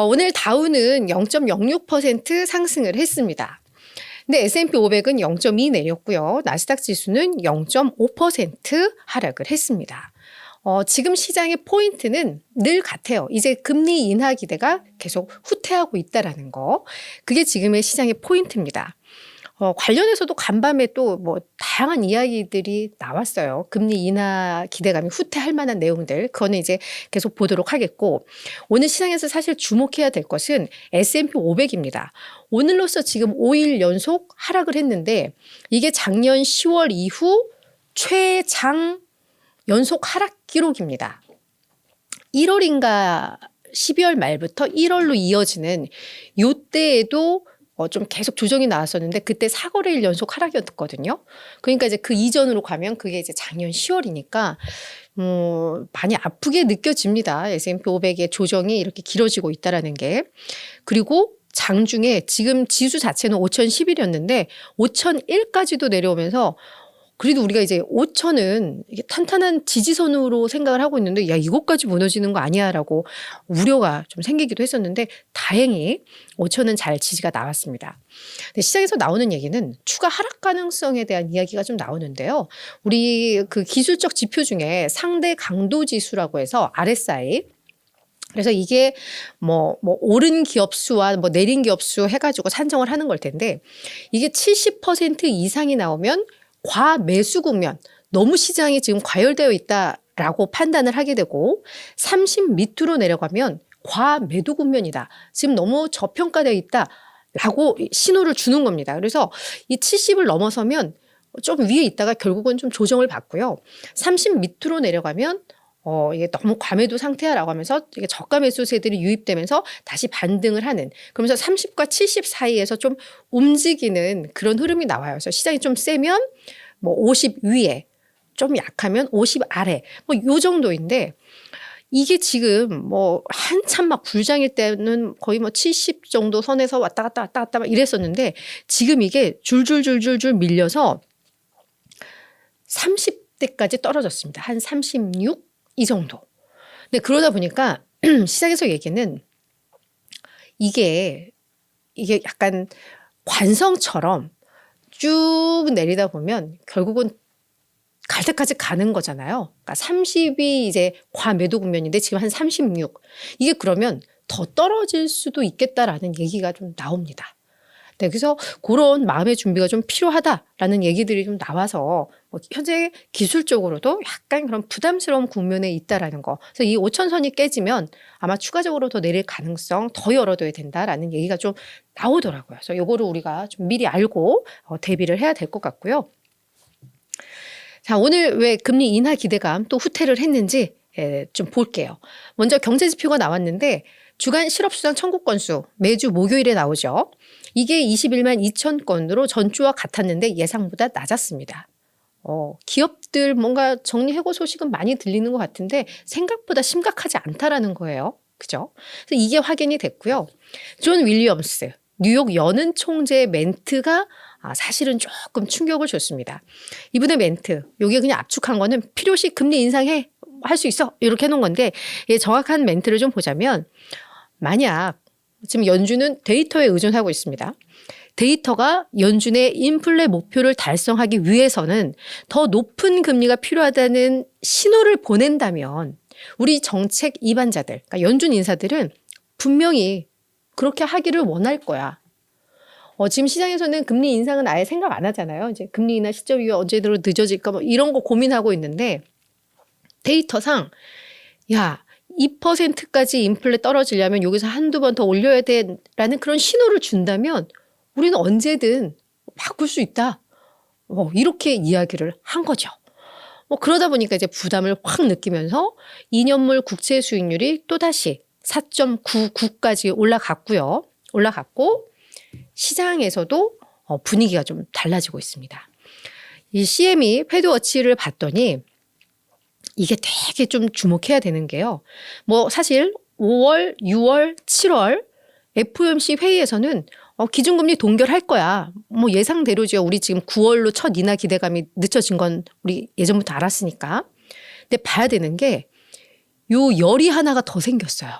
오늘 다우는 0.06% 상승을 했습니다. 근데 S&P 500은 0.2 내렸고요. 나스닥 지수는 0.5% 하락을 했습니다. 지금 시장의 포인트는 늘 같아요. 이제 금리 인하 기대가 계속 후퇴하고 있다라는 거. 그게 지금의 시장의 포인트입니다. 관련해서도 간밤에 또 뭐 다양한 이야기들이 나왔어요. 금리 인하 기대감이 후퇴할 만한 내용들. 그거는 이제 계속 보도록 하겠고, 오늘 시장에서 사실 주목해야 될 것은 S&P 500입니다. 오늘로써 지금 5일 연속 하락을 했는데 이게 작년 10월 이후 최장 연속 하락 기록입니다. 1월인가 12월 말부터 1월로 이어지는 요때에도 좀 계속 조정이 나왔었는데 그때 4거래일 연속 하락이었거든요. 그러니까 이제 그 이전으로 가면 그게 이제 작년 10월이니까 많이 아프게 느껴집니다. S&P 500의 조정이 이렇게 길어지고 있다라는 게. 그리고 장중에 지금 지수 자체는 5011이었는데 5001까지도 내려오면서 그래도 우리가 이제 5천은 이게 탄탄한 지지선으로 생각을 하고 있는데 야 이것까지 무너지는 거 아니야라고 우려가 좀 생기기도 했었는데 다행히 5천은 잘 지지가 나왔습니다. 근데 시장에서 나오는 얘기는 추가 하락 가능성에 대한 이야기가 좀 나오는데요. 우리 그 기술적 지표 중에 상대 강도 지수라고 해서 RSI. 그래서 이게 뭐 오른 기업 수와 뭐 내린 기업 수 해가지고 산정을 하는 걸 텐데 이게 70% 이상이 나오면 과매수 국면, 너무 시장이 지금 과열되어 있다라고 판단을 하게 되고 30 밑으로 내려가면 과매도 국면이다. 지금 너무 저평가되어 있다라고 신호를 주는 겁니다. 그래서 이 70을 넘어서면 좀 위에 있다가 결국은 좀 조정을 받고요. 30 밑으로 내려가면 이게 너무 과매도 상태야라고 하면서 이게 저가 매수세들이 유입되면서 다시 반등을 하는, 그러면서 30과 70 사이에서 좀 움직이는 그런 흐름이 나와요. 그래서 시장이 좀 세면 뭐 50 위에, 좀 약하면 50 아래, 뭐 요 정도인데 이게 지금 뭐 한참 막 불장일 때는 거의 뭐 70 정도 선에서 왔다 갔다 막 이랬었는데 지금 이게 줄줄줄줄줄 밀려서 30대까지 떨어졌습니다. 한 36? 이 정도. 근데 그러다 보니까 시장에서 얘기는 이게 약간 관성처럼 쭉 내리다 보면 결국은 갈 때까지 가는 거잖아요. 그러니까 30이 이제 과매도 국면인데 지금 한 36. 이게 그러면 더 떨어질 수도 있겠다라는 얘기가 좀 나옵니다. 네, 그래서 그런 마음의 준비가 좀 필요하다라는 얘기들이 좀 나와서 현재 기술적으로도 약간 그런 부담스러운 국면에 있다라는 거. 그래서 이 5천선이 깨지면 아마 추가적으로 더 내릴 가능성 더 열어둬야 된다라는 얘기가 좀 나오더라고요. 그래서 요거를 우리가 좀 미리 알고 대비를 해야 될 것 같고요. 자, 오늘 왜 금리 인하 기대감 또 후퇴를 했는지 좀 볼게요. 먼저 경제지표가 나왔는데 주간 실업수당 청구 건수 매주 목요일에 나오죠. 이게 21만 2천 건으로 전주와 같았는데 예상보다 낮았습니다. 기업들 뭔가 정리해고 소식은 많이 들리는 것 같은데 생각보다 심각하지 않다라는 거예요. 그죠? 그래서 이게 확인이 됐고요. 존 윌리엄스 뉴욕 연은 총재의 멘트가 사실은 조금 충격을 줬습니다. 이분의 멘트, 여기 그냥 압축한 거는 필요시 금리 인상해 할 수 있어 이렇게 해놓은 건데 정확한 멘트를 좀 보자면 만약 지금 연준은 데이터에 의존하고 있습니다. 데이터가 연준의 인플레 목표를 달성하기 위해서는 더 높은 금리가 필요하다는 신호를 보낸다면 우리 정책 입안자들, 그러니까 연준 인사들은 분명히 그렇게 하기를 원할 거야. 지금 시장에서는 금리 인상은 아예 생각 안 하잖아요. 이제 금리 인하 시점이 언제로 늦어질까 뭐 이런 거 고민하고 있는데 데이터상 2%까지 인플레 떨어지려면 여기서 한두 번 더 올려야 돼라는 그런 신호를 준다면 우리는 언제든 바꿀 수 있다. 이렇게 이야기를 한 거죠. 그러다 보니까 이제 부담을 확 느끼면서 2년물 국채 수익률이 또다시 4.99까지 올라갔고 시장에서도 분위기가 좀 달라지고 있습니다. 이 CME 패드워치를 봤더니 이게 되게 좀 주목해야 되는 게요. 사실 5월, 6월, 7월 FOMC 회의에서는 기준금리 동결할 거야. 예상대로죠. 우리 지금 9월로 첫 인하 기대감이 늦춰진 건 우리 예전부터 알았으니까. 근데 봐야 되는 게 요 열이 하나가 더 생겼어요.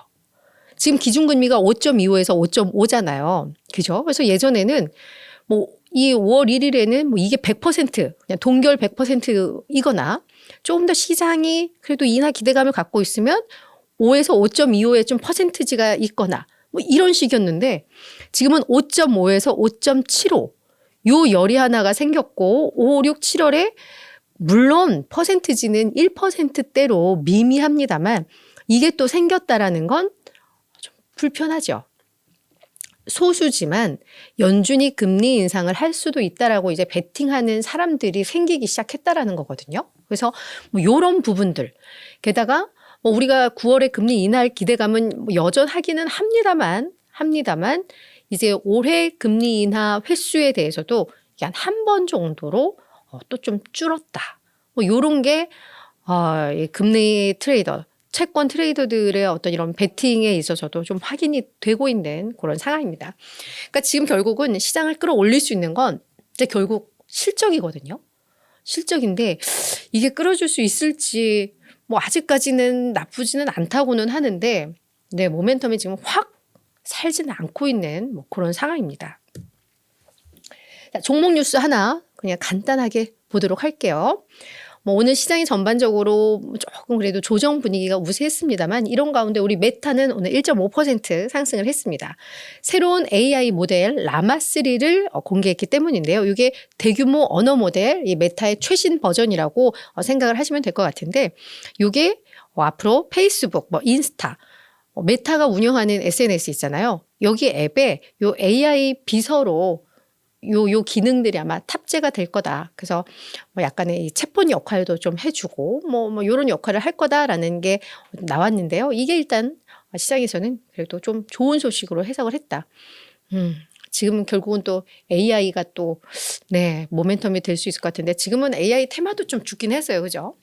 지금 기준금리가 5.25에서 5.5잖아요. 그죠? 그래서 예전에는 뭐 이 5월 1일에는 뭐 이게 100% 그냥 동결 100%이거나 조금 더 시장이 그래도 인하 기대감을 갖고 있으면 5에서 5.25에 좀 퍼센트지가 있거나 뭐 이런 식이었는데 지금은 5.5에서 5.75 요 열이 하나가 생겼고 5, 6, 7월에 물론 퍼센트지는 1%대로 미미합니다만 이게 또 생겼다라는 건 좀 불편하죠. 소수지만 연준이 금리 인상을 할 수도 있다라고 이제 베팅하는 사람들이 생기기 시작했다라는 거거든요. 그래서 뭐 이런 부분들 게다가 뭐 우리가 9월에 금리 인하할 기대감은 뭐 여전하기는 합니다만 이제 올해 금리 인하 횟수에 대해서도 한 한 번 정도로 또 좀 줄었다. 뭐 이런 게 이 금리 트레이더 채권 트레이더들의 어떤 이런 베팅에 있어서도 좀 확인이 되고 있는 그런 상황입니다. 그러니까 지금 결국은 시장을 끌어올릴 수 있는 건 이제 결국 실적이거든요. 실적인데 이게 끌어줄 수 있을지 뭐 아직까지는 나쁘지는 않다고는 하는데 네, 모멘텀이 지금 확 살지는 않고 있는 뭐 그런 상황입니다. 자, 종목 뉴스 하나 그냥 간단하게 보도록 할게요. 뭐 오늘 시장이 전반적으로 조금 그래도 조정 분위기가 우세했습니다만 이런 가운데 우리 메타는 오늘 1.5% 상승을 했습니다. 새로운 AI 모델 라마3를 공개했기 때문인데요. 이게 대규모 언어 모델 이 메타의 최신 버전이라고 생각을 하시면 될 것 같은데 이게 앞으로 페이스북, 뭐 인스타, 메타가 운영하는 SNS 있잖아요. 여기 앱에 요 AI 비서로 요 기능들이 아마 탑재가 될 거다. 그래서 뭐 약간의 이 챗봇 역할도 좀 해주고 뭐 요런 역할을 할 거다라는 게 나왔는데요. 이게 일단 시장에서는 그래도 좀 좋은 소식으로 해석을 했다. 지금은 결국은 또 AI가 또 네, 모멘텀이 될 수 있을 것 같은데 지금은 AI 테마도 좀 죽긴 했어요. 그죠?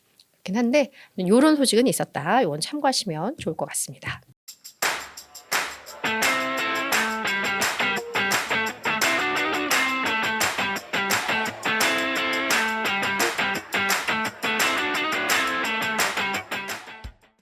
그렇긴 한데 요런 소식은 있었다. 요건 참고하시면 좋을 것 같습니다.